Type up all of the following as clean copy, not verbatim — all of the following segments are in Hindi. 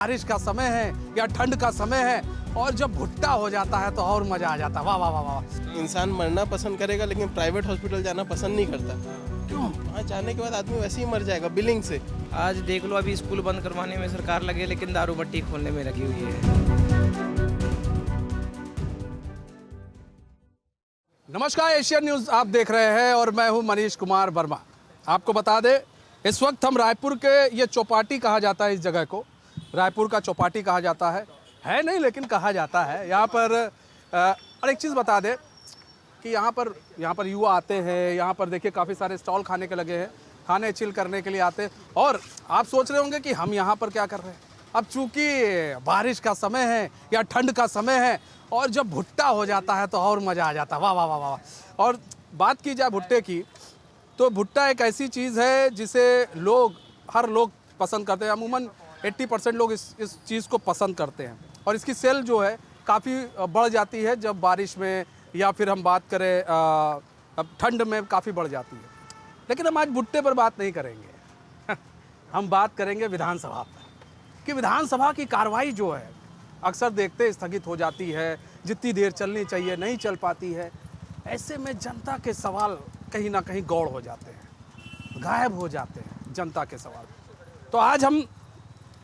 बारिश का समय है या ठंड का समय है और जब भुट्टा हो जाता है तो और मजा आ जाता है। वाह वाह वाह वाह। इंसान मरना पसंद करेगा लेकिन प्राइवेट हॉस्पिटल जाना पसंद नहीं करता। क्यों? वहाँ जाने के बाद आदमी वैसे ही मर जाएगा बिलिंग से। आज देख लो, अभी स्कूल बंद करवाने में सरकार लगे लेकिन दारू भट्टी खोलने में लगी हुई है। नमस्कार, एशियन न्यूज आप देख रहे हैं और मैं हूं मनीष कुमार वर्मा। आपको बता दें, इस वक्त हम रायपुर के, ये चौपाटी कहा जाता है इस जगह को, रायपुर का चौपाटी कहा जाता है नहीं लेकिन कहा जाता है। यहाँ पर और एक चीज़ बता दें कि यहाँ पर युवा आते हैं। यहाँ पर देखिए काफ़ी सारे स्टॉल खाने के लगे हैं, खाने चिल करने के लिए आते हैं। और आप सोच रहे होंगे कि हम यहाँ पर क्या कर रहे हैं। अब चूंकि बारिश का समय है या ठंड का समय है और जब भुट्टा हो जाता है तो और मज़ा आ जाता है। वाह वाह वाह वाह। और बात की जाए भुट्टे की, तो भुट्टा एक ऐसी चीज़ है जिसे हर लोग पसंद करते हैं। अमूमन 80% लोग इस चीज़ को पसंद करते हैं और इसकी सेल जो है काफ़ी बढ़ जाती है जब बारिश में, या फिर हम बात करें अब ठंड में काफ़ी बढ़ जाती है। लेकिन हम आज भुट्टे पर बात नहीं करेंगे हम बात करेंगे विधानसभा पर, कि विधानसभा की कार्रवाई जो है अक्सर देखते स्थगित हो जाती है, जितनी देर चलनी चाहिए नहीं चल पाती है। ऐसे में जनता के सवाल कहीं ना कहीं गौड़ हो जाते हैं, गायब हो जाते हैं जनता के सवाल। तो आज हम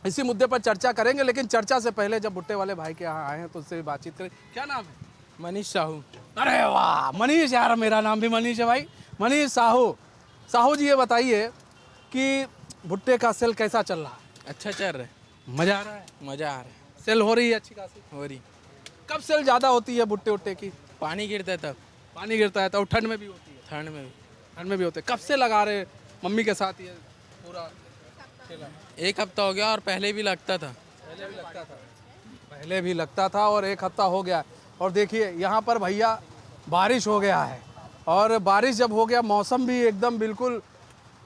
इसी मुद्दे पर चर्चा करेंगे, लेकिन चर्चा से पहले जब भुट्टे वाले भाई के यहाँ आए हैं तो उससे भी बातचीत करें। क्या नाम है? मनीष साहू। अरे वाह मनीष, यार मेरा नाम भी मनीष है भाई, मनीष साहू। साहू जी, ये बताइए कि भुट्टे का सेल कैसा चल रहा है? अच्छा चल रहा है, मज़ा आ रहा है? मज़ा आ रहा है। सेल हो रही है अच्छी खासी? हो रही। कब सेल ज़्यादा होती है भुट्टे उट्टे की? पानी गिरता है तब। पानी गिरता है तो ठंड में भी होती है? ठंड में भी। ठंड में भी होते हैं। कब से लगा रहे मम्मी के साथ ये पूरा ठेला? 1 हफ्ता हो गया और पहले भी लगता था। पहले भी लगता था और 1 हफ्ता हो गया। और देखिए यहाँ पर भैया बारिश हो गया है, और बारिश जब हो गया मौसम भी एकदम बिल्कुल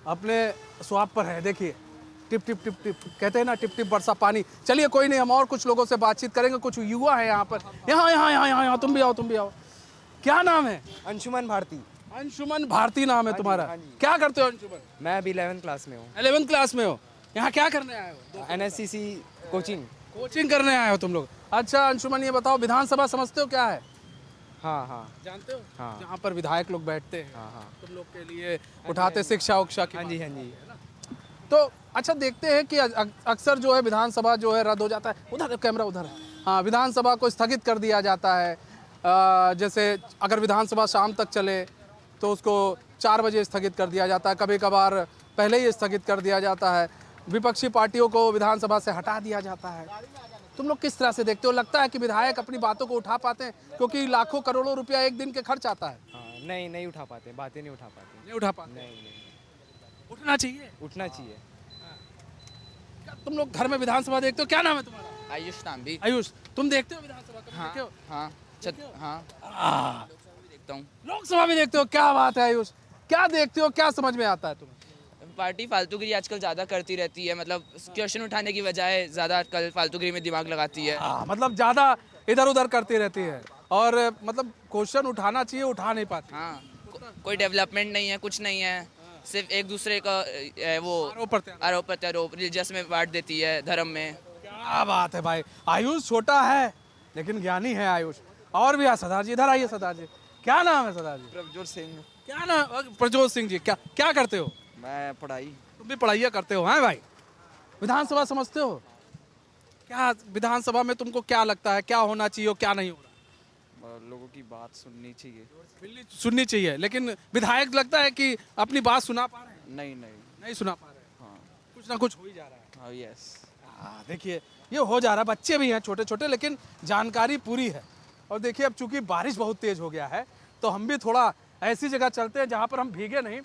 अपने स्वाब पर है। देखिए टिप टिप टिप टिप कहते हैं ना, टिप टिप बरसा पानी। चलिए कोई नहीं, हम और कुछ लोगों से बातचीत करेंगे। कुछ युवा है यहाँ पर। यहाँ तुम भी आओ। क्या नाम है? अंशुमन भारती। अंशुमन भारती नाम है तुम्हारा? क्या करते हो अंशुमन? मैं अभी 11th क्लास में हूँ। 11th क्लास में हो? यहाँ क्या करने आए हो? NSCC कोचिंग करने आए हो तुम लोग? अच्छा अंशुमन, ये बताओ विधानसभा समझते हो क्या है? हाँ जानते हो? हाँ। जहाँ पर विधायक लोग बैठते हैं, हाँ। तुम लोग के लिए उठाते शिक्षा उक्षा की हाँ जी तो अच्छा देखते हैं कि अक्सर जो है विधानसभा जो है रद्द हो जाता है। उधर कैमरा उधर है। हाँ, विधानसभा को स्थगित कर दिया जाता है। जैसे अगर विधानसभा शाम तक चले तो उसको 4 बजे स्थगित कर दिया जाता है, कभी कभार पहले ही स्थगित कर दिया जाता है। विपक्षी पार्टियों को विधानसभा से हटा दिया जाता है। तुम लोग किस तरह से देखते हो? लगता है कि विधायक अपनी बातों को उठा पाते हैं? क्योंकि लाखों करोड़ों रुपया एक दिन के खर्च आता है। नहीं उठा पाते, बातें नहीं उठा पाते। नहीं उठा पाते? नहीं उठना चाहिए। उठना चाहिए। क्या तुम लोग घर में विधानसभा देखते हो? क्या नाम है तुम्हारा? आयुष नाम भी। आयुष, तुम देखते हो विधानसभा? कभी देखे हो? हाँ देखता हूँ। लोकसभा भी देखते हो? क्या बात है आयुष, क्या देखते हो, क्या समझ में आता है तुम्हें? पार्टी फालतूगिरी आजकल ज़्यादा करती रहती है, मतलब क्वेश्चन उठाने की बजाय ज़्यादा आजकल फालतूगिरी में दिमाग लगाती है। मतलब ज़्यादा इधर उधर करती रहती है, और मतलब क्वेश्चन उठाना चाहिए, उठा नहीं पाती। हाँ, कोई डेवलपमेंट नहीं है, कुछ नहीं है, सिर्फ एक दूसरे का वो आरोप प्रत्यारोप, रिलीजियस में बांट देती है, धर्म में। क्या बात है भाई। आयुष छोटा है लेकिन ज्ञानी है आयुष। और भी सरदार जी, इधर आइए सरदार जी। क्या नाम है सरदार जी? प्रभजोत सिंह। क्या नाम? प्रभजोत सिंह जी। क्या करते हो? मैं पढ़ाई। तुम भी पढ़ाइया करते हो? हैं भाई, विधानसभा समझते हो? क्या विधानसभा में तुमको क्या लगता है, क्या होना चाहिए और क्या नहीं हो रहा? लोगों की बात सुननी चाहिए। सुननी चाहिए, लेकिन विधायक लगता है कि अपनी बात सुना पा रहे हैं? नहीं सुना पा रहे। हाँ। कुछ ना कुछ हो ही जा रहा है। हाँ, यस। देखिए ये हो जा रहा है। बच्चे भी हैं छोटे छोटे, लेकिन जानकारी पूरी है। और देखिए अब चूंकि बारिश बहुत तेज हो गया है तो हम भी थोड़ा ऐसी जगह चलते हैं जहाँ पर हम भीगे नहीं,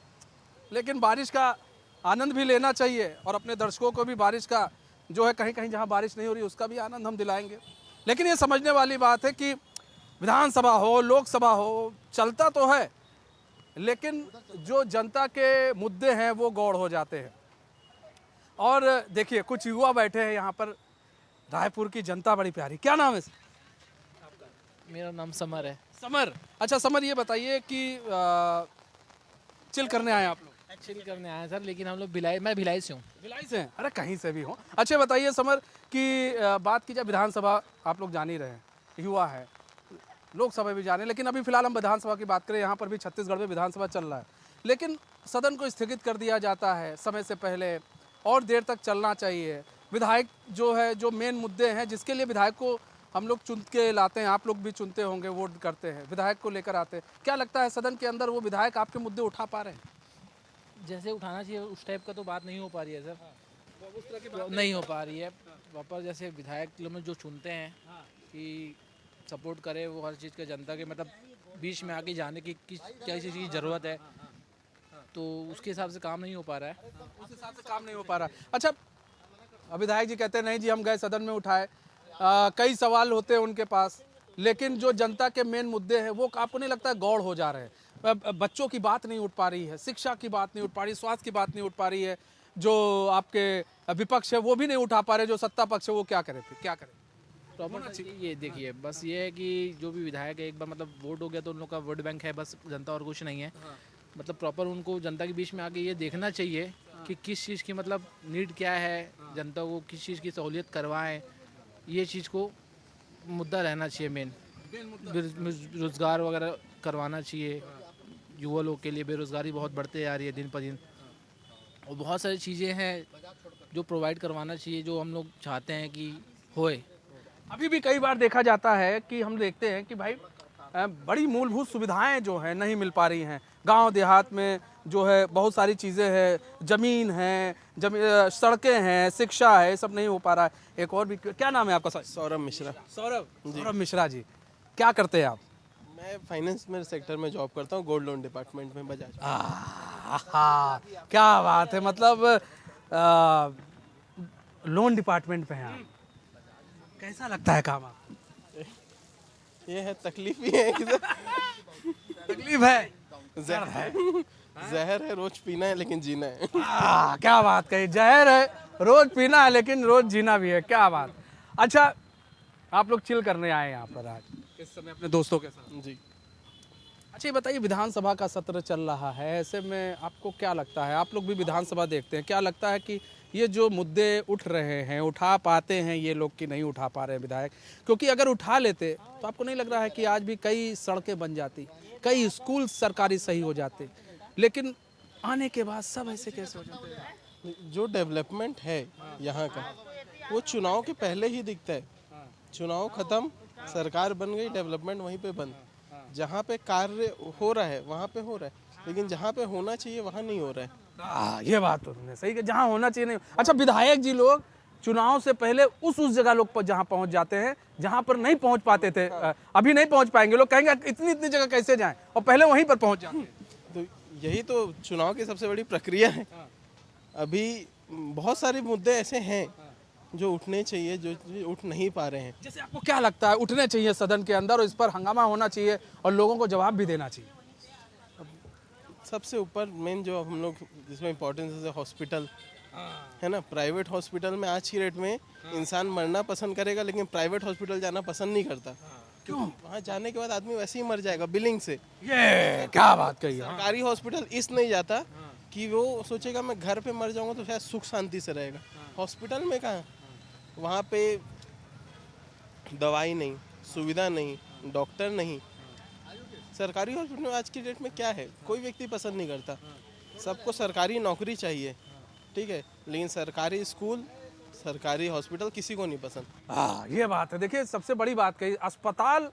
लेकिन बारिश का आनंद भी लेना चाहिए। और अपने दर्शकों को भी बारिश का जो है, कहीं कहीं जहाँ बारिश नहीं हो रही उसका भी आनंद हम दिलाएंगे। लेकिन ये समझने वाली बात है कि विधानसभा हो, लोकसभा हो, चलता तो है, लेकिन जो जनता के मुद्दे हैं वो गौड़ हो जाते हैं। और देखिए कुछ युवा बैठे हैं यहाँ पर। रायपुर की जनता बड़ी प्यारी। क्या नाम है? मेरा नाम समर है। समर। अच्छा समर, ये बताइए कि चिल करने आए आप लोग? चिल करने आए हैं सर, लेकिन हम लोग भिलाई, मैं भिलाई से हूँ। भिलाई से हैं? अरे कहीं से भी हो। अच्छा बताइए समर कि बात की जाए विधानसभा, आप लोग जान ही रहे हैं, युवा है, लोकसभा भी जाने, लेकिन अभी फिलहाल हम विधानसभा की बात करें, यहाँ पर भी छत्तीसगढ़ में विधानसभा चल रहा है, लेकिन सदन को स्थगित कर दिया जाता है समय से पहले, और देर तक चलना चाहिए। विधायक जो है, जो मेन मुद्दे हैं जिसके लिए विधायक को हम लोग चुन के लाते हैं, आप लोग भी चुनते होंगे, वोट करते हैं, विधायक को लेकर आते हैं, क्या लगता है सदन के अंदर वो विधायक आपके मुद्दे उठा पा रहे हैं? जैसे उठाना चाहिए उस टाइप का तो बात नहीं हो पा रही है सर, उस तरह की बात नहीं हो पा रही है। प्रॉपर जैसे विधायक लोग जो चुनते हैं कि सपोर्ट करे वो हर चीज़ के जनता के, मतलब बीच में आके जाने की क्या चीज़ की ज़रूरत है, तो उसके हिसाब से काम नहीं हो पा रहा है। उस हिसाब से काम नहीं हो पा रहा। अच्छा, विधायक जी कहते हैं नहीं जी हम गए सदन में उठाए, कई सवाल होते हैं उनके पास, लेकिन जो जनता के मेन मुद्दे हैं वो आपको नहीं लगता है गौड़ हो जा रहे हैं? बच्चों की बात नहीं उठ पा रही है, शिक्षा की बात नहीं उठ पा रही, स्वास्थ्य की बात नहीं उठ पा रही है, जो आपके विपक्ष है वो भी नहीं उठा पा रहे, जो सत्ता पक्ष है वो क्या करे, फिर क्या करे? प्रॉपर ये देखिए, बस ये है कि जो भी विधायक है एक बार मतलब वोट हो गया तो उन लोग का वोट बैंक है बस, जनता और कुछ नहीं है। मतलब प्रॉपर उनको जनता के बीच में आके ये देखना चाहिए कि किस चीज़ की मतलब नीड क्या है, जनता को किस चीज़ की सहूलियत करवाएं, ये चीज़ को मुद्दा रहना चाहिए मेन। रोज़गार वगैरह करवाना चाहिए, युवा लोग के लिए बेरोज़गारी बहुत बढ़ते जा रही है दिन पर दिन, और बहुत सारी चीज़ें हैं जो प्रोवाइड करवाना चाहिए, जो हम लोग चाहते हैं कि होए। अभी भी कई बार देखा जाता है कि हम देखते हैं कि भाई बड़ी मूलभूत सुविधाएं जो हैं नहीं मिल पा रही हैं। गांव देहात में जो है बहुत सारी चीज़ें हैं, ज़मीन है, सड़कें हैं, शिक्षा है, सब नहीं हो पा रहा है। एक और भी, क्या नाम है आपका सर? सौरभ मिश्रा। सौरभ मिश्रा जी, क्या करते हैं आप? मैं फाइनेंस में सेक्टर में जॉब करता हूँ, गोल्ड लोन डिपार्टमेंट में, बजाज। क्या बात है, मतलब लोन डिपार्टमेंट पे हैं आप। कैसा लगता है काम आपको? ये है, तकलीफ भी है किधर। तकलीफ है, जहर है, रोज पीना है लेकिन जीना है। क्या बात कही, जहर है रोज पीना है लेकिन रोज जीना भी है, क्या बात। अच्छा, आप लोग चिल करने आए यहाँ पर आज इस समय अपने दोस्तों के साथ? जी। अच्छा ये बताइए, विधानसभा का सत्र चल रहा है, ऐसे में आपको क्या लगता है, आप लोग भी विधानसभा देखते हैं, क्या लगता है कि ये जो मुद्दे उठ रहे हैं, उठा पाते हैं ये लोग कि नहीं उठा पा रहे हैं विधायक? क्योंकि अगर उठा लेते तो आपको नहीं लग रहा है कि आज भी कई सड़कें बन जाती, कई स्कूल सरकारी सही हो जाते, लेकिन आने के बाद सब ऐसे कैसे हो जाते हैं? जो डेवलपमेंट है यहाँ का, वो चुनाव के पहले ही दिखता है। चुनाव खत्म, सरकार बन गई, डेवलपमेंट वहीं पे बंद। जहाँ पे कार्य हो रहा है वहाँ पे हो रहा है, लेकिन जहाँ पे होना चाहिए वहाँ नहीं हो रहा है। ये बात तो तुमने सही, जहाँ होना चाहिए नहीं। अच्छा, विधायक जी लोग चुनाव से पहले उस जगह लोग पर जहाँ पहुँच जाते हैं जहाँ पर नहीं पहुँच पाते थे, अभी नहीं पहुँच पाएंगे, लोग कहेंगे इतनी इतनी जगह कैसे जाएं, और पहले वहीं पर पहुँच जाते हैं। तो यही तो चुनाव की सबसे बड़ी प्रक्रिया है। अभी बहुत सारे मुद्दे ऐसे हैं जो उठने चाहिए, जो उठ नहीं पा रहे हैं। जैसे आपको क्या लगता है उठने चाहिए सदन के अंदर, और इस पर हंगामा होना चाहिए और लोगों को जवाब भी देना चाहिए? सबसे ऊपर मेन जो हम लोग जिसमें इम्पोर्टेंस है, हॉस्पिटल है ना। प्राइवेट हॉस्पिटल में आज की डेट में इंसान मरना पसंद करेगा, लेकिन प्राइवेट हॉस्पिटल जाना पसंद नहीं करता। क्यों? वहाँ जाने के बाद आदमी वैसे ही मर जाएगा बिलिंग से। ये क्या बात कही। सरकारी हॉस्पिटल इस नहीं जाता कि वो सोचेगा मैं घर पे मर जाऊंगा तो शायद सुख शांति से रहेगा। हॉस्पिटल में कहाँ, वहाँ पे दवाई नहीं, सुविधा नहीं, डॉक्टर नहीं। सरकारी हॉस्पिटल में आज की डेट में क्या है, कोई व्यक्ति पसंद नहीं करता। सबको सरकारी नौकरी चाहिए, ठीक है, लेकिन सरकारी स्कूल, सरकारी हॉस्पिटल किसी को नहीं पसंद। ये बात है। देखिए सबसे बड़ी बात कही, अस्पताल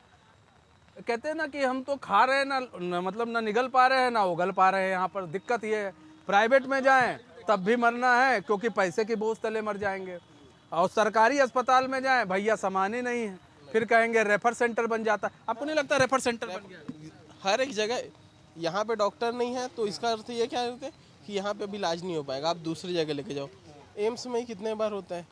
कहते हैं ना कि हम तो खा रहे हैं ना, मतलब ना निगल पा रहे हैं ना उगल पा रहे हैं। यहाँ पर दिक्कत ये है, प्राइवेट में जाएं तब भी मरना है क्योंकि पैसे के बोझ तले मर जाएंगे, और सरकारी अस्पताल में जाएं भैया सामान ही नहीं है, फिर कहेंगे रेफर सेंटर बन जाता। आपको नहीं लगता रेफर सेंटर बन गया? हर एक जगह यहाँ पे डॉक्टर नहीं है तो इसका अर्थ ये क्या होता है कि यहाँ पे भी इलाज नहीं हो पाएगा, आप दूसरी जगह लेके जाओ। एम्स में ही कितने बार होता है,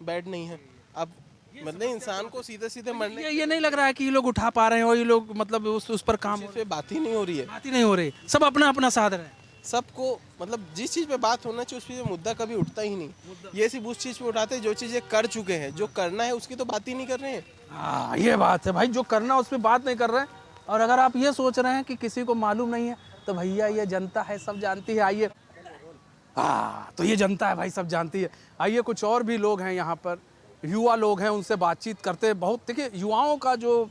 बेड नहीं है। अब मतलब इंसान को सीधे सीधे मरने ये नहीं लग रहा है कि ये लोग उठा पा रहे हैं और ये लोग मतलब उस पर काम पे बात ही नहीं हो रही है। बात ही नहीं हो रही, सब अपना अपना साध रहे हैं। सबको मतलब जिस चीज़ पे बात होना चाहिए उस पे मुद्दा कभी उठता ही नहीं। ये सिर्फ उस चीज़ पे उठाते हैं जो चीज़ें कर चुके हैं, जो करना है उसकी तो बात ही नहीं कर रहे हैं। हाँ ये बात है भाई, जो करना उस पर बात नहीं कर रहे हैं। और अगर आप ये सोच रहे हैं कि किसी को मालूम नहीं है, तो भैया ये जनता है, सब जानती है। आइए, तो ये जनता है भाई, सब जानती है। आइए, कुछ और भी लोग हैं यहाँ पर, युवा लोग हैं, उनसे बातचीत करते हैं। बहुत देखिए युवाओं का जो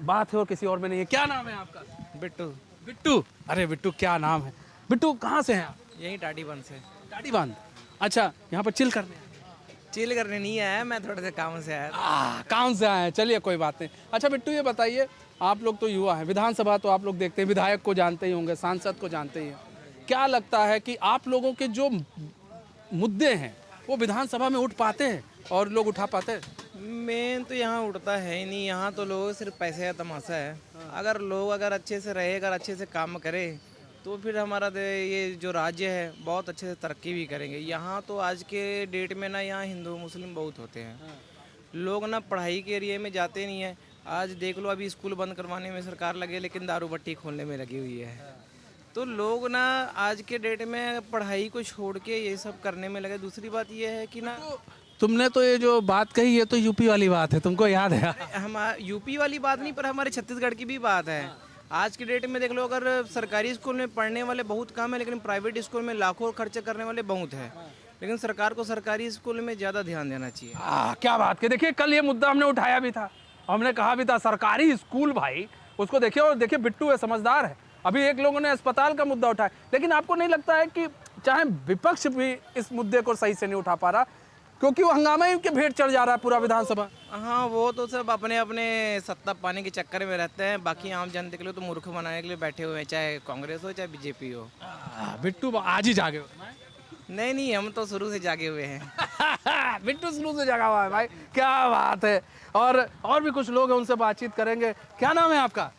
बात है और किसी और में नहीं है। क्या नाम है आपका? बिट्टू। बिट्टू। अरे बिट्टू, क्या नाम है। बिट्टू कहाँ से हैं आप? यही टाटी बन से। टाटी बांध। अच्छा, यहाँ पर चिल करने चिल करने नहीं आया, मैं थोड़े से काम से आया। काम से आए हैं, चलिए कोई बात नहीं। अच्छा बिट्टू, ये बताइए, आप लोग तो युवा हैं, विधानसभा तो आप लोग देखते हैं, विधायक को जानते ही होंगे, सांसद को जानते ही हैं। क्या लगता है कि आप लोगों के जो मुद्दे हैं वो विधानसभा में उठ पाते हैं और लोग उठा पाते हैं? मेन तो यहाँ उठता है ही नहीं, यहाँ तो लोग सिर्फ पैसे का तमाशा है। अगर लोग अगर अच्छे से रहे, अगर अच्छे से काम करे, तो फिर हमारा ये जो राज्य है बहुत अच्छे से तरक्की भी करेंगे। यहाँ तो आज के डेट में ना, यहाँ हिंदू मुस्लिम बहुत होते हैं। लोग ना पढ़ाई के एरिया में जाते नहीं है। आज देख लो, अभी स्कूल बंद करवाने में सरकार लगे, लेकिन दारू भट्टी खोलने में लगी हुई है। तो लोग ना आज के डेट में पढ़ाई को छोड़ के ये सब करने में लगे। दूसरी बात ये है कि ना, तुमने तो ये जो बात कही, ये तो यूपी वाली बात है, तुमको याद है? हमारा यूपी वाली बात नहीं, पर हमारे छत्तीसगढ़ की भी बात है। आज के डेट में देख लो, अगर सरकारी स्कूल में पढ़ने वाले बहुत कम है, लेकिन प्राइवेट स्कूल में लाखों खर्च करने वाले बहुत हैं। लेकिन सरकार को सरकारी स्कूल में ज़्यादा ध्यान देना चाहिए। क्या बात की। देखिए, कल ये मुद्दा हमने उठाया भी था, हमने कहा भी था सरकारी स्कूल भाई उसको देखिए। और देखिए, बिट्टू है, समझदार है। अभी एक लोगों ने अस्पताल का मुद्दा उठाया, लेकिन आपको नहीं लगता है कि चाहे विपक्ष भी इस मुद्दे को सही से नहीं उठा पा रहा, क्योंकि वो हंगामे के भेंट चढ़ जा रहा है पूरा विधानसभा? हाँ, वो तो सब अपने अपने सत्ता पाने के चक्कर में रहते हैं। बाकी आम जनता के लिए तो मूर्ख बनाने के लिए बैठे हुए हैं, चाहे कांग्रेस हो चाहे बीजेपी हो। बिट्टू आज ही जागे हो? नहीं, हम तो शुरू से जागे हुए हैं। बिट्टू शुरू से जागा हुआ है भाई, क्या बात है। और भी कुछ लोग हैं, उनसे बातचीत करेंगे। क्या नाम है आपका?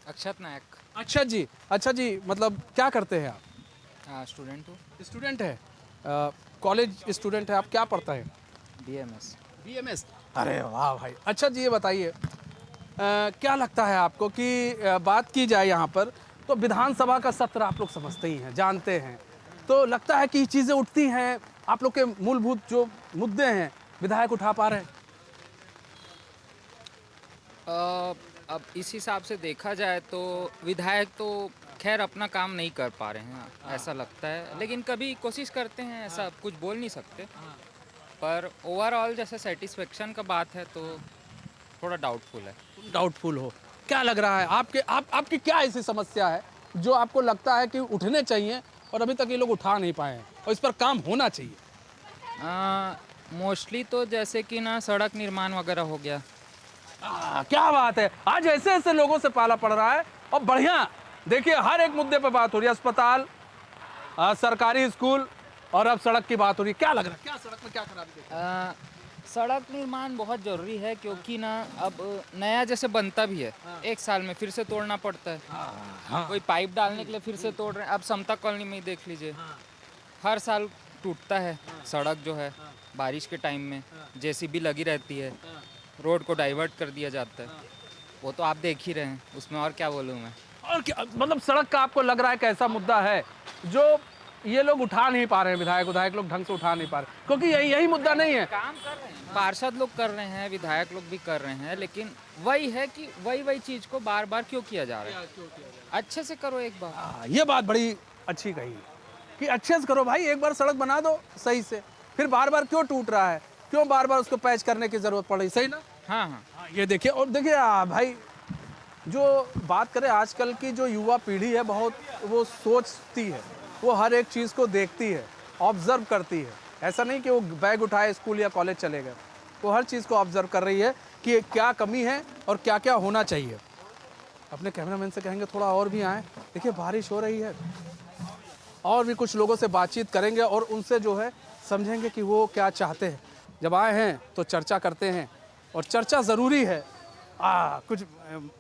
अक्षत नायक। अच्छा जी, अच्छा जी, मतलब क्या करते हैं आप? स्टूडेंट हूँ। स्टूडेंट है, कॉलेज स्टूडेंट है। आप क्या पढ़ता है? BMS। BMS। अरे वाह भाई। अच्छा जी, ये बताइए, क्या लगता है आपको कि बात की जाए यहाँ पर, तो विधानसभा का सत्र आप लोग समझते ही हैं, जानते हैं, तो लगता है कि चीज़ें उठती हैं, आप लोग के मूलभूत जो मुद्दे हैं विधायक उठा पा रहे हैं? अब इस हिसाब से देखा जाए तो विधायक तो खैर अपना काम नहीं कर पा रहे हैं, ऐसा लगता है। लेकिन कभी कोशिश करते हैं, ऐसा कुछ बोल नहीं सकते। पर ओवरऑल जैसे सेटिस्फेक्शन का बात है तो थोड़ा डाउटफुल है। डाउटफुल हो? क्या लग रहा है आपकी क्या ऐसी समस्या है जो आपको लगता है कि उठने चाहिए और अभी तक ये लोग उठा नहीं पाए हैं और इस पर काम होना चाहिए? मोस्टली तो जैसे कि ना सड़क निर्माण वगैरह हो गया। क्या बात है, आज ऐसे ऐसे लोगों से पाला पड़ रहा है और बढ़िया। देखिए, हर एक मुद्दे पर बात हो रही है, अस्पताल, सरकारी स्कूल, और अब सड़क की बात हो रही है। क्या लग रहा है, क्या सड़क में क्या खराबी देखी? सड़क निर्माण बहुत ज़रूरी है, क्योंकि ना अब नया जैसे बनता भी है, एक साल में फिर से तोड़ना पड़ता है। कोई पाइप डालने के लिए फिर से तोड़ रहे हैं। अब समता कॉलोनी में ही देख लीजिए, हर साल टूटता है सड़क जो है। बारिश के टाइम में JCB लगी रहती है, रोड को डाइवर्ट कर दिया जाता है। वो तो आप देख ही रहे हैं, उसमें और क्या बोलूँ मैं। और क्या मतलब, सड़क का आपको लग रहा है कि ऐसा मुद्दा है जो ये लोग उठा नहीं पा रहे हैं, विधायक लोग ढंग से उठा नहीं पा रहे, क्योंकि यही मुद्दा नहीं है। काम कर रहे हैं, पार्षद लोग कर रहे हैं, विधायक लोग भी कर रहे हैं, लेकिन वही है कि वही चीज को बार बार क्यों किया जा रहा है। अच्छे से करो एक बार। ये बात बड़ी अच्छी कही कि अच्छे से करो भाई, एक बार सड़क बना दो सही से, फिर बार बार क्यों टूट रहा है, क्यों बार बार उसको पैच करने की जरूरत पड़ रही, सही ना? हाँ, ये देखिए। और देखिए भाई, जो बात करें आजकल की जो युवा पीढ़ी है, बहुत वो सोचती है, वो हर एक चीज़ को देखती है, ऑब्जर्व करती है। ऐसा नहीं कि वो बैग उठाए स्कूल या कॉलेज चले गए, वो हर चीज़ को ऑब्जर्व कर रही है कि क्या कमी है और क्या क्या होना चाहिए। अपने कैमरामैन से कहेंगे थोड़ा और भी आएँ। देखिए, बारिश हो रही है, और भी कुछ लोगों से बातचीत करेंगे और उनसे जो है समझेंगे कि वो क्या चाहते हैं। जब आए हैं तो चर्चा करते हैं, और चर्चा ज़रूरी है। कुछ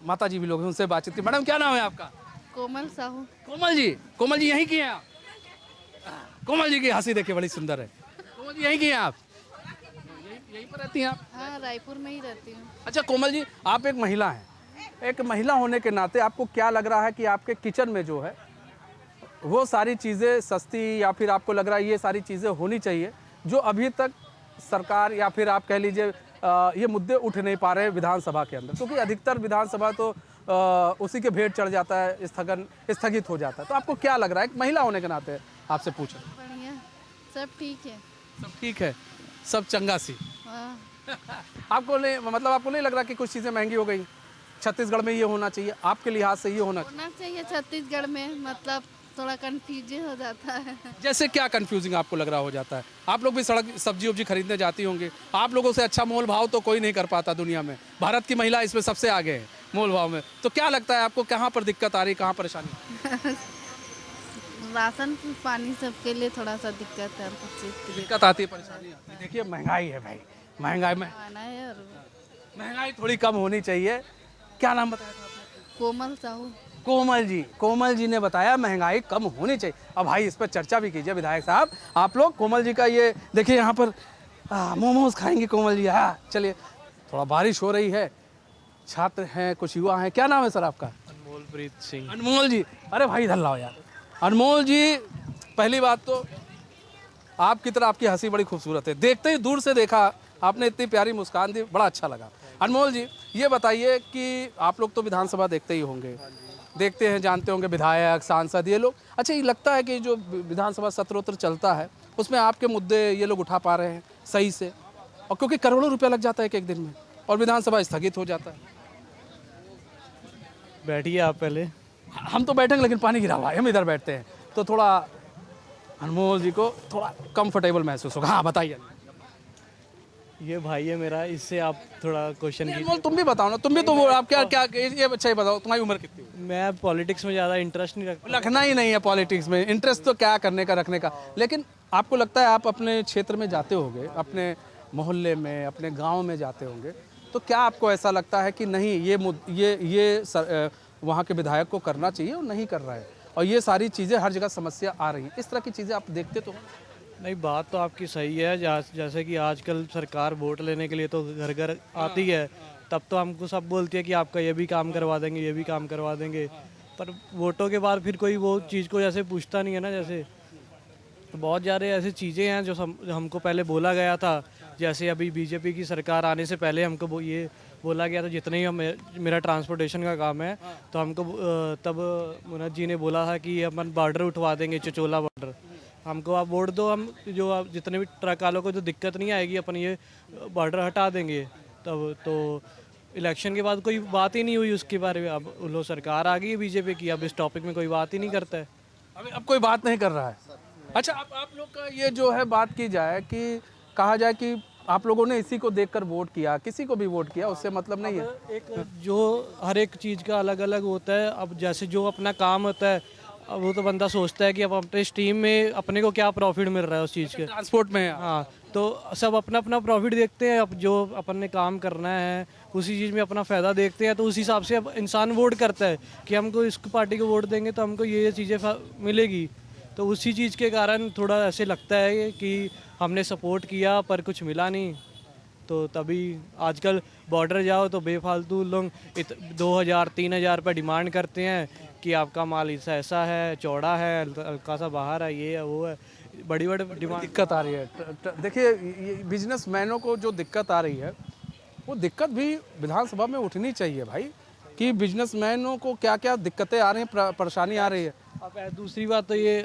माता जी भी लोग हैं, उनसे बातचीत की। मैडम, क्या नाम है आपका? कोमल साहू। कोमल जी यहीं की हैं आप? कोमल जी की हंसी देखिए, बड़ी सुंदर है। कोमल जी यहीं की हैं आप? यहीं पर रहती हैं आप? हाँ, रायपुर में ही रहती हूँ। अच्छा कोमल जी, आप एक महिला हैं, एक महिला होने के नाते आपको क्या लग रहा है कि आपके किचन में जो है वो सारी चीज़ें सस्ती, या फिर आपको लग रहा है ये सारी चीज़ें होनी चाहिए जो अभी तक सरकार, या फिर आप कह लीजिए ये मुद्दे उठ नहीं पा रहे हैं विधानसभा के अंदर? क्योंकि अधिकतर विधानसभा तो उसी के भेंट चढ़ जाता है, स्थगित हो जाता है। तो आपको क्या लग रहा है, एक महिला होने के नाते आपसे पूछें? बढ़िया, सब ठीक है। सब ठीक है, सब चंगा सी। हाँ, आपको नहीं, मतलब आपको नहीं लग रहा कि कुछ चीज़ें महंगी हो गई? छत्तीसगढ़ में ये होना चाहिए, आपके लिहाज से ये होना होना चाहिए छत्तीसगढ़ में, मतलब थोड़ा कंफ्यूज हो जाता है। जैसे क्या कंफ्यूजिंग आपको लग रहा हो जाता है? आप लोग भी सड़क सब्जी उब्जी खरीदने जाती होंगी, आप लोगों से अच्छा मोल भाव तो कोई नहीं कर पाता दुनिया में। भारत की महिला इसमें सबसे आगे है मोल भाव में। तो क्या लगता है आपको, कहाँ पर दिक्कत आ रही, कहाँ परेशानी? राशन पानी सबके लिए थोड़ा सा दिक्कत है, हर कुछ चीज़ के लिए दिक्कत आती है, परेशानी आती है। देखिए महंगाई है भाई, महंगाई में आना है। और महंगाई थोड़ी कम होनी चाहिए। क्या नाम बताया था आपने? कोमल साहू। कोमल जी ने बताया महंगाई कम होनी चाहिए। अब भाई इस पर चर्चा भी कीजिए विधायक साहब, आप लोग कोमल जी का ये देखिए, यहाँ पर मोमोज खाएंगे कोमल जी। हाँ चलिए, थोड़ा बारिश हो रही है, छात्र हैं, कुछ युवा हैं। क्या नाम है सर आपका? अनमोलप्रीत सिंह। अनमोल जी, अरे भाई इधर लाओ यार। अनमोल जी, पहली बात तो आपकी तरह आपकी हंसी बड़ी खूबसूरत है, देखते ही दूर से देखा आपने, इतनी प्यारी मुस्कान दी, बड़ा अच्छा लगा। अनमोल जी ये बताइए कि आप लोग तो विधानसभा देखते ही होंगे, देखते हैं, जानते होंगे विधायक, सांसद ये लोग। अच्छा, ये लगता है कि जो विधानसभा सत्रोत्तर चलता है उसमें आपके मुद्दे ये लोग उठा पा रहे हैं सही से? और क्योंकि करोड़ों रुपया लग जाता है एक दिन में, और विधानसभा स्थगित हो जाता है। बैठिए आप पहले। हम तो बैठेंगे, लेकिन पानी गिरा हुआ है, हम इधर बैठते हैं तो थोड़ा अनमोल जी को थोड़ा कंफर्टेबल महसूस होगा। हाँ बताइए। ये भाई है मेरा, इससे आप थोड़ा क्वेश्चन अनमोल तुम भी बताओ ना, तुम भी तो वो, आप क्या क्या ये अच्छा ही बताओ, तुम्हारी उम्र कितनी है? मैं पॉलिटिक्स में ज़्यादा इंटरेस्ट नहीं रखता। रखना ही नहीं है पॉलिटिक्स में इंटरेस्ट, तो क्या करने का रखने का। लेकिन आपको लगता है आप अपने क्षेत्र में जाते होंगे, अपने मोहल्ले में, अपने गांव में जाते होंगे, तो क्या आपको ऐसा लगता है कि नहीं ये वहाँ के विधायक को करना चाहिए और नहीं कर रहा है, और ये सारी चीज़ें हर जगह समस्या आ रही हैं, इस तरह की चीज़ें आप देखते तो? नहीं, बात तो आपकी सही है। जैसे कि आजकल सरकार वोट लेने के लिए तो घर घर आती है, तब तो हमको सब बोलती है कि आपका ये भी काम करवा देंगे, ये भी काम करवा देंगे, पर वोटों के बाद फिर कोई वो चीज़ को जैसे पूछता नहीं है ना। जैसे तो बहुत सारे ऐसी चीज़ें हैं जो हमको पहले बोला गया था। जैसे अभी बीजेपी की सरकार आने से पहले हमको ये बोला गया था, जितने ही मेरा ट्रांसपोर्टेशन का काम है, तो हमको तब मुनत जी ने बोला था कि अपन बॉर्डर उठवा देंगे, चचोला बॉर्डर। हमको आप वोट दो, हम जो आप जितने भी ट्रक वालों को जो दिक्कत नहीं आएगी, अपन ये बॉर्डर हटा देंगे। तब तो इलेक्शन के बाद कोई बात ही नहीं हुई उसके बारे में। अब लो सरकार आ गई है बीजेपी की, अब इस टॉपिक में कोई बात ही नहीं करता है। अब कोई बात नहीं कर रहा है। अच्छा, आप लोग का ये जो है, बात की जाए कि कहा जाए कि आप लोगों ने इसी को देखकर वोट किया, किसी को भी वोट किया, उससे मतलब नहीं है। एक जो हर एक चीज़ का अलग अलग होता है। अब जैसे जो अपना काम होता है, अब वो तो बंदा सोचता है कि अब अपने स्ट्रीम में अपने को क्या प्रॉफिट मिल रहा है उस चीज़ के, ट्रांसपोर्ट में। हाँ, तो सब अपना अपना प्रॉफिट देखते हैं। अब जो अपन ने काम करना है उसी चीज़ में अपना फ़ायदा देखते हैं, तो उस हिसाब से अब इंसान वोट करता है कि हमको इस पार्टी को वोट देंगे तो हमको ये चीज़ें मिलेगी। तो उसी चीज़ के कारण थोड़ा ऐसे लगता है कि हमने सपोर्ट किया पर कुछ मिला नहीं। तो तभी आजकल बॉर्डर जाओ तो बेफालतू लोग 2000-3000 रुपये डिमांड करते हैं कि आपका माल ऐसा है, चौड़ा है, हल्का सा बाहर है, ये है, वो है, बड़ी बड़ी डिमांड। दिक्कत आ रही है। देखिए, बिजनेसमैनों को जो दिक्कत आ रही है, वो दिक्कत भी विधानसभा में उठनी चाहिए भाई, कि बिजनेसमैनों को क्या क्या दिक्कतें आ रही हैं, परेशानी आ रही है। अब दूसरी बात तो ये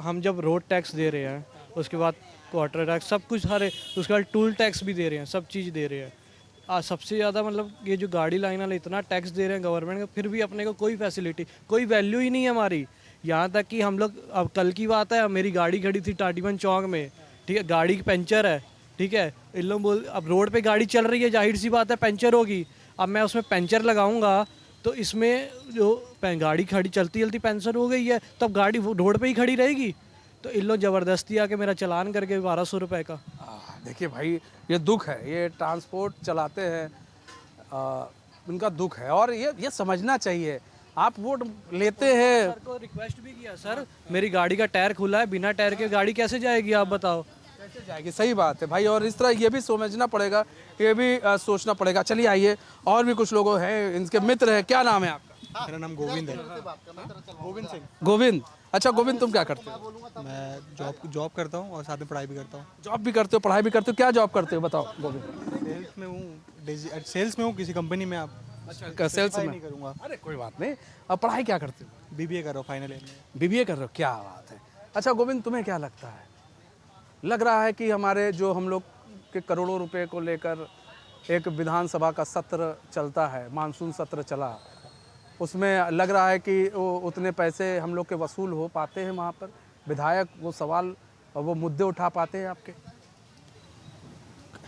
हम जब रोड टैक्स दे रहे हैं, उसके बाद क्वार्टर टैक्स, सब कुछ हर, उसके बाद टूल टैक्स भी दे रहे हैं, सब चीज़ दे रहे हैं। सबसे ज़्यादा मतलब ये जो गाड़ी लाइन वाले इतना टैक्स दे रहे हैं गवर्नमेंट का, फिर भी अपने को कोई फैसिलिटी, कोई वैल्यू ही नहीं है हमारी। यहाँ तक कि हम लोग, अब कल की बात है, मेरी गाड़ी खड़ी थी टाटीबंद चौक में, ठीक है, गाड़ी की पंचर है, ठीक है, इन लोग बोल, अब रोड पे गाड़ी चल रही है, जाहिर सी बात है पंचर होगी। अब मैं उसमें पंचर लगाऊंगा तो इसमें जो गाड़ी खड़ी चलती चलती पंचर हो गई है, तब गाड़ी रोड पे ही खड़ी रहेगी। तो इन लोग ज़बरदस्ती आके मेरा चालान करके 1200 रुपये का। देखिए भाई, ये दुख है, ये ट्रांसपोर्ट चलाते हैं, इनका दुख है, और ये समझना चाहिए। आप वोट लेते हैं। सर को रिक्वेस्ट भी किया, सर मेरी गाड़ी का टायर खुला है, बिना टायर के गाड़ी कैसे जाएगी, आप बताओ कैसे जाएगी? सही बात है भाई, और इस तरह ये भी समझना पड़ेगा, ये भी सोचना पड़ेगा। चलिए आइए, और भी कुछ लोग हैं, इनके मित्र हैं। क्या नाम है आपका? मेरा नाम गोविंद है। गोविंद सिंह। गोविंद, अच्छा गोविंद, तुम क्या करते हो? मैं जॉब करता हूँ और साथ में पढ़ाई भी करता हूँ। जॉब भी करते हो, पढ़ाई भी करते हो, क्या जॉब करते हो बताओ गोविंद? सेल्स में हूँ किसी कंपनी में। आप अच्छा सेल्स में नहीं करूँगा। अरे कोई बात नहीं। अब पढ़ाई क्या करते हो? बीबीए कर रहा हूँ फाइनल ईयर में। बीबीए कर रहे हो, क्या बात है। अच्छा गोविंद, तुम्हें क्या लगता है? लग रहा है कि हमारे जो हम लोग के करोड़ों रुपए को लेकर एक विधानसभा का सत्र चलता है, मानसून सत्र चला, उसमें लग रहा है कि वो उतने पैसे हम लोग के वसूल हो पाते हैं वहाँ पर? विधायक वो सवाल और वो मुद्दे उठा पाते हैं आपके?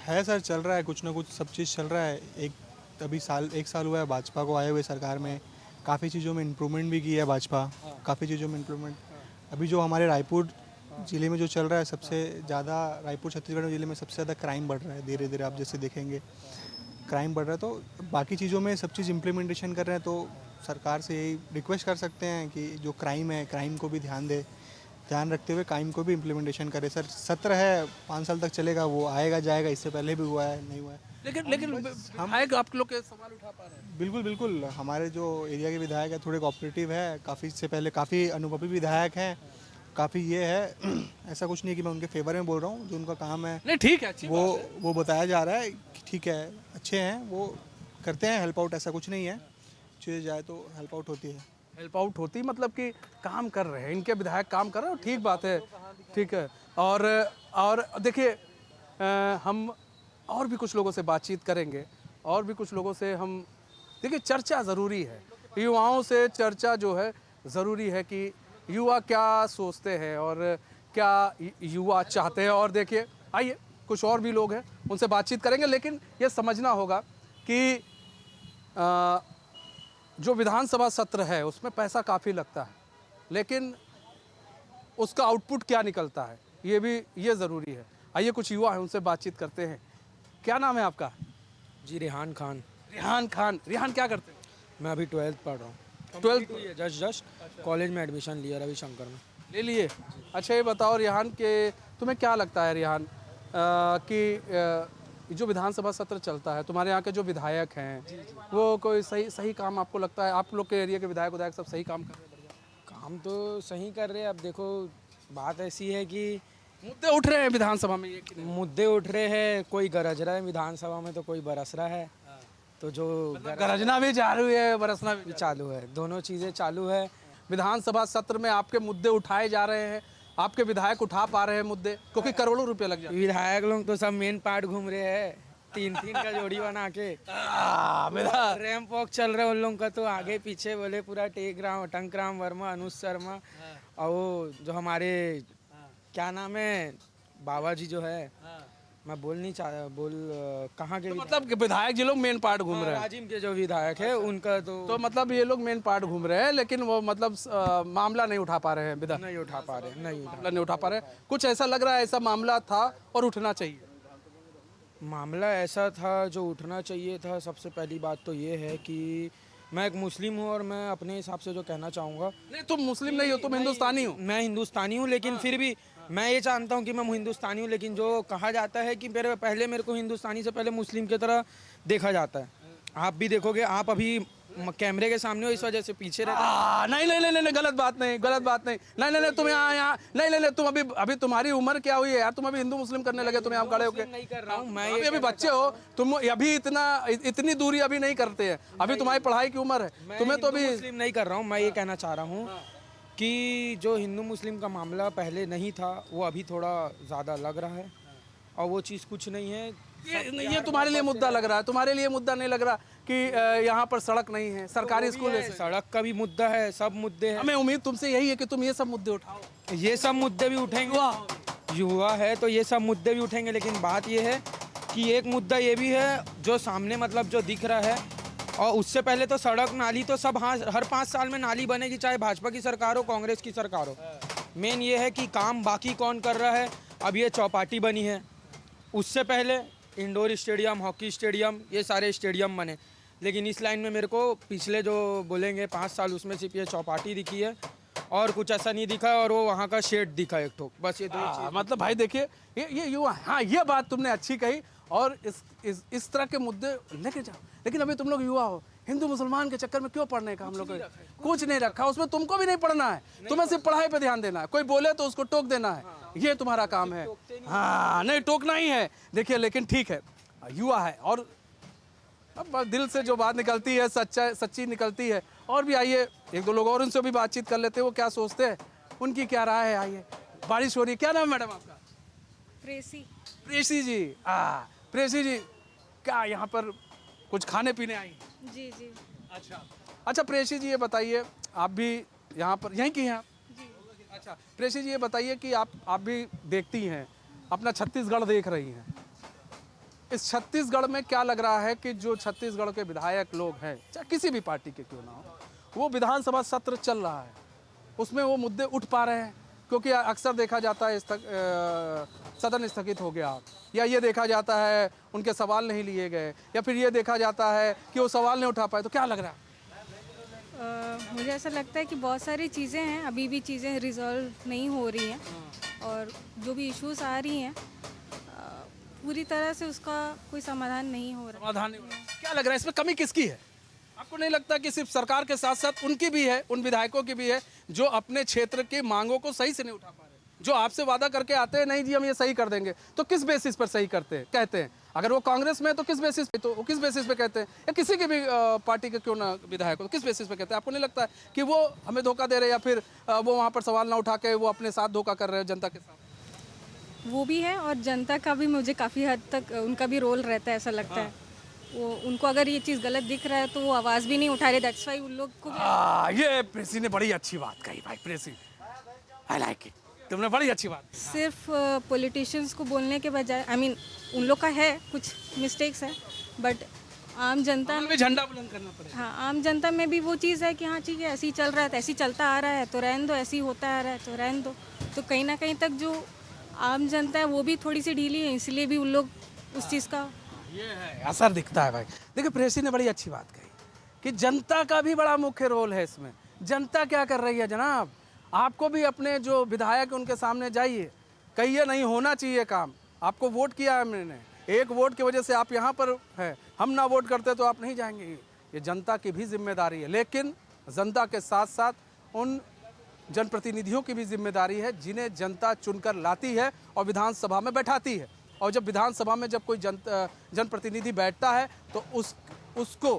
है सर, चल रहा है कुछ ना कुछ, सब चीज़ चल रहा है। एक साल हुआ है भाजपा को आए हुए सरकार में, काफ़ी चीज़ों में इम्प्रूवमेंट भी की है भाजपा, काफ़ी चीज़ों में इम्प्रूवमेंट। अभी जो हमारे रायपुर ज़िले में जो चल रहा है, सबसे ज़्यादा रायपुर छत्तीसगढ़ ज़िले में सबसे ज़्यादा क्राइम बढ़ रहा है। धीरे धीरे आप जैसे देखेंगे क्राइम बढ़ रहा है, तो बाकी चीज़ों में सब चीज़ इम्प्लीमेंटेशन कर रहे हैं। तो सरकार से यही रिक्वेस्ट कर सकते हैं कि जो क्राइम है, क्राइम को भी ध्यान रखते हुए क्राइम को भी इम्प्लीमेंटेशन करे। सर सत्र है, 5 साल तक चलेगा, वो आएगा जाएगा, इससे पहले भी हुआ है, नहीं हुआ है। लेकिन विधायक आप लोग के सवाल उठा पा रहे हैं? बिल्कुल बिल्कुल, हमारे जो एरिया के विधायक है थोड़े कोऑपरेटिव है, काफ़ी इससे पहले काफ़ी अनुभवी विधायक हैं, काफ़ी ये है। ऐसा कुछ नहीं कि मैं उनके फेवर में बोल रहा हूँ, जो उनका काम है नहीं ठीक है, अच्छी बात है। वो बताया जा रहा है कि ठीक है, अच्छे हैं, वो करते हैं हेल्प आउट, ऐसा कुछ नहीं है। चीज़ जाए तो हेल्प आउट होती है। हेल्प आउट होती मतलब कि काम कर रहे हैं, इनके विधायक काम कर रहे हैं, ठीक बात है, ठीक है। और देखिए हम और भी कुछ लोगों से बातचीत करेंगे, और भी कुछ लोगों से हम, देखिए चर्चा ज़रूरी है, युवाओं से चर्चा जो है ज़रूरी है कि युवा क्या सोचते हैं और क्या युवा चाहते हैं। और देखिए आइए कुछ और भी लोग हैं, उनसे बातचीत करेंगे, लेकिन ये समझना होगा कि जो विधानसभा सत्र है उसमें पैसा काफ़ी लगता है, लेकिन उसका आउटपुट क्या निकलता है ये ज़रूरी है। आइए कुछ युवा हैं, उनसे बातचीत करते हैं। क्या नाम है आपका? जी रेहान खान। रेहान क्या करते हैं? मैं अभी 12th पढ़ रहा हूँ। 12th जस्ट कॉलेज में एडमिशन लिया रविशंकर में। ले लिए? अच्छा ये बताओ रेहान के, तुम्हें क्या लगता है रेहान कि जो विधानसभा सत्र चलता है, तुम्हारे यहाँ के जो विधायक हैं वो कोई सही काम आपको लगता है? आप लोग के एरिया के विधायक सब सही काम कर रहे हैं? काम तो सही कर रहे हैं। अब देखो बात ऐसी है कि मुद्दे उठ रहे हैं विधानसभा में, ये कि मुद्दे उठ रहे हैं, कोई गरज रहा है विधानसभा में तो कोई बरस रहा है। तो जो गरजना भी चालू है, बरसना भी चालू है, दोनों चीज़ें चालू है। विधानसभा सत्र में आपके मुद्दे उठाए जा रहे हैं, आपके विधायक उठा पा रहे हैं मुद्दे, क्योंकि करोड़ों रुपए लग जाते हैं। विधायक लोग तो सब मेन पार्ट घूम रहे हैं, 3-3 का जोड़ी बना के। रैंप वॉक चल रहा है उन लोगों का, तो आगे पीछे बोले पूरा टंकराम वर्मा, अनुज शर्मा, और वो जो हमारे क्या नाम है बाबा जी जो है, मैं बोल नहीं चाहता, कहाँ के मतलब कि विधायक जी लोग मेन पार्ट घूम रहे हैं। राजिम के जो विधायक है उनका तो मतलब ये लोग मेन पार्ट घूम रहे हैं, लेकिन वो मतलब मामला नहीं उठा पा रहे हैं, नहीं उठा पा रहे, मामला नहीं उठा पा रहे। कुछ ऐसा लग रहा है ऐसा मामला था और उठना चाहिए? मामला ऐसा था जो उठना चाहिए था। सबसे पहली बात तो ये है कि मैं एक मुस्लिम हूँ और मैं अपने हिसाब से जो कहना चाहूँगा। नहीं तुम मुस्लिम नहीं हो, तुम हिंदुस्तानी हो। मैं हिंदुस्तानी हूँ, लेकिन फिर भी मैं ये जानता हूँ कि मैं हिंदुस्तानी हूँ, लेकिन जो कहा जाता है कि मेरे को हिंदुस्तानी से पहले मुस्लिम की तरह देखा जाता है। आप भी देखोगे, आप अभी कैमरे के सामने हो, इस वजह से पीछे रहते। नहीं, गलत बात नहीं, नहीं तुम यहाँ नहीं तुम अभी तुम्हारी उम्र क्या हुई है यार? तुम अभी हिंदू मुस्लिम करने लगे, तुम यहाँ खड़े होके। नहीं कर रहा हूँ मैं, अभी बच्चे हो तुम, अभी इतनी दूरी अभी नहीं करते हैं, अभी तुम्हारी पढ़ाई की उम्र है, तुम्हें तो अभी मुस्लिम नहीं कर रहा हूँ। मैं ये कहना चाह रहा हूँ कि जो हिंदू मुस्लिम का मामला पहले नहीं था, वो अभी थोड़ा ज़्यादा लग रहा है, और वो चीज़ कुछ नहीं है। ये तुम्हारे लिए मुद्दा लग रहा है, तुम्हारे लिए मुद्दा नहीं लग रहा कि यहाँ पर सड़क नहीं है, सरकारी स्कूल है। सड़क का भी मुद्दा है, सब मुद्दे हैं। हमें उम्मीद तुमसे यही है कि तुम ये सब मुद्दे उठाओ। ये सब मुद्दे भी उठेंगे, युवा है तो ये सब मुद्दे भी उठेंगे, लेकिन बात ये है कि एक मुद्दा ये भी है जो सामने मतलब जो दिख रहा है, और उससे पहले तो सड़क नाली तो सब, हाँ हर 5 साल में नाली बनेगी, चाहे भाजपा की सरकार हो कांग्रेस की सरकार हो। मेन ये है कि काम बाकी कौन कर रहा है। अब ये चौपाटी बनी है, उससे पहले इंडोर स्टेडियम, हॉकी स्टेडियम, ये सारे स्टेडियम बने, लेकिन इस लाइन में मेरे को पिछले जो बोलेंगे 5 साल उसमें सिर्फ ये चौपाटी दिखी है और कुछ ऐसा नहीं दिखा, और वो वहाँ का शेड दिखा एक ठोक, बस ये 2 चीज़। मतलब भाई देखिए ये युवा, हाँ ये बात तुमने अच्छी कही, और इस तरह के मुद्दे लेके जाओ। लेकिन अभी तुम लोग युवा हो, हिंदू मुसलमान के चक्कर में क्यों पढ़ने का? हम लोग कुछ नहीं रखा उसमें, तुमको भी नहीं पढ़ना है, तुम्हें सिर्फ पढ़ाई पे ध्यान देना है। कोई बोले तो उसको टोक देना है, ये तुम्हारा काम है। हाँ नहीं टोकना ही है। देखिए लेकिन ठीक है, युवा है और अब बस दिल से जो बात निकलती है सच्ची निकलती है। और भी आइए, एक दो लोग और उनसे भी बातचीत कर लेते हैं, वो क्या सोचते हैं, उनकी क्या राय है। आइए, बारिश हो रही है, क्या नाम है मैडम आपका? प्रेसी जी। प्रेसी जी, क्या यहाँ पर कुछ खाने पीने आई? जी जी। अच्छा प्रेसी जी, ये बताइए, आप भी यहाँ पर यहीं की हैं आप? अच्छा प्रेसी जी, ये बताइए कि आप भी देखती हैं, अपना छत्तीसगढ़ देख रही हैं, इस छत्तीसगढ़ में क्या लग रहा है कि जो छत्तीसगढ़ के विधायक लोग हैं, चाहे किसी भी पार्टी के क्यों ना हो, वो विधानसभा सत्र चल रहा है, उसमें वो मुद्दे उठ पा रहे हैं? क्योंकि अक्सर देखा जाता है सदन स्थगित हो गया, या ये देखा जाता है उनके सवाल नहीं लिए गए, या फिर ये देखा जाता है कि वो सवाल नहीं उठा पाए, तो क्या लग रहा है? मुझे ऐसा लगता है कि बहुत सारी चीज़ें हैं, अभी भी चीज़ें रिजॉल्व नहीं हो रही हैं, और जो भी इश्यूज आ रही हैं पूरी तरह से उसका कोई समाधान नहीं हो रहा। समाधान नहीं हो रहा। क्या लग रहा है इसमें कमी किसकी है? आपको नहीं लगता कि सिर्फ सरकार के साथ साथ उनकी भी है, उन विधायकों की भी है, जो अपने क्षेत्र की मांगों को सही से नहीं उठा पा रहे, जो आपसे वादा करके आते हैं, नहीं जी हम ये सही कर देंगे, तो किस बेसिस पर सही करते हैं, कहते हैं? अगर वो कांग्रेस में है तो किस बेसिस पे, तो वो किस बेसिस पे कहते हैं, या किसी की भी पार्टी के क्यों ना विधायक हो, तो किस बेसिस पे कहते हैं? आपको नहीं लगता है कि वो हमें धोखा दे रहे हैं, या फिर वो वहाँ पर सवाल ना उठा के वो अपने साथ धोखा कर रहे हैं जनता के साथ? वो भी है, और जनता का भी मुझे काफ़ी हद तक उनका भी रोल रहता है, ऐसा लगता है। वो उनको अगर ये चीज़ गलत दिख रहा है तो वो आवाज़ भी नहीं उठा रहे, दैट्स व्हाई उन लोग को ये प्रेसी ने बड़ी अच्छी बात कही भाई, प्रेसी आई लाइक इट, तुमने बड़ी अच्छी बात। सिर्फ पॉलिटिशियंस को बोलने के बजाय, आई मीन उन लोग का है कुछ मिस्टेक्स है, बट आम जनता में झंडा बुलंद करना पड़ेगा। हाँ, आम जनता में भी वो चीज़ है कि हाँ ठीक है, ऐसे ही चल रहा है, ऐसे ही चलता आ रहा है तो रहने दो, ऐसे ही होता आ रहा है तो रहने दो। तो कहीं ना कहीं तक जो आम जनता है वो भी थोड़ी सी ढीली है, इसलिए भी उन लोग उस चीज़ का ये है, असर दिखता है भाई। देखिए प्रेसी ने बड़ी अच्छी बात कही कि जनता का भी बड़ा मुख्य रोल है इसमें। जनता क्या कर रही है जनाब? आपको भी अपने जो विधायक उनके सामने जाइए, कहिए नहीं होना चाहिए काम, आपको वोट किया है मैंने, एक वोट की वजह से आप यहाँ पर है, हम ना वोट करते तो आप नहीं जाएंगे। ये जनता की भी जिम्मेदारी है, लेकिन जनता के साथ साथ उन जनप्रतिनिधियों की भी जिम्मेदारी है जिन्हें जनता चुनकर लाती है और विधानसभा में बैठाती है। और जब विधानसभा में जब कोई जनप्रतिनिधि बैठता है तो उसको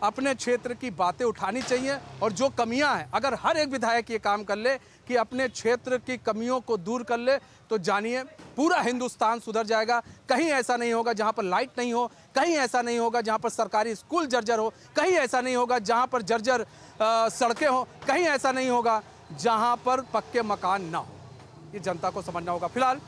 अपने क्षेत्र की बातें उठानी चाहिए, और जो कमियां हैं, अगर हर एक विधायक ये काम कर ले कि अपने क्षेत्र की कमियों को दूर कर ले, तो जानिए पूरा हिंदुस्तान सुधर जाएगा। कहीं ऐसा नहीं होगा जहां पर लाइट नहीं हो, कहीं ऐसा नहीं होगा जहां पर सरकारी स्कूल जर्जर हो, कहीं ऐसा नहीं होगा जहां पर जर्जर सड़कें हो, कहीं ऐसा नहीं होगा जहां पर पक्के मकान ना हो। ये जनता को समझना होगा। फिलहाल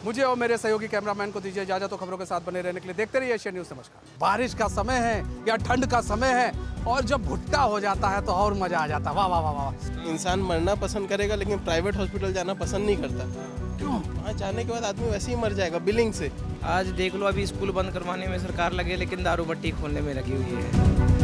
मुझे और मेरे सहयोगी कैमरामैन को दीजिए इजाजत, तो खबरों के साथ बने रहने के लिए देखते रहिए एशियन न्यूज़। नमस्कार। बारिश का समय है या ठंड का समय है, और जब भुट्टा हो जाता है तो और मजा आ जाता है। वाह वाह वाह वाह। इंसान मरना पसंद करेगा लेकिन प्राइवेट हॉस्पिटल जाना पसंद नहीं करता। क्यों? वहाँ जाने के बाद आदमी वैसे ही मर जाएगा बिलिंग से। आज देख लो, अभी स्कूल बंद करवाने में सरकार लगे, लेकिन दारू भट्टी खोलने में लगी हुई है।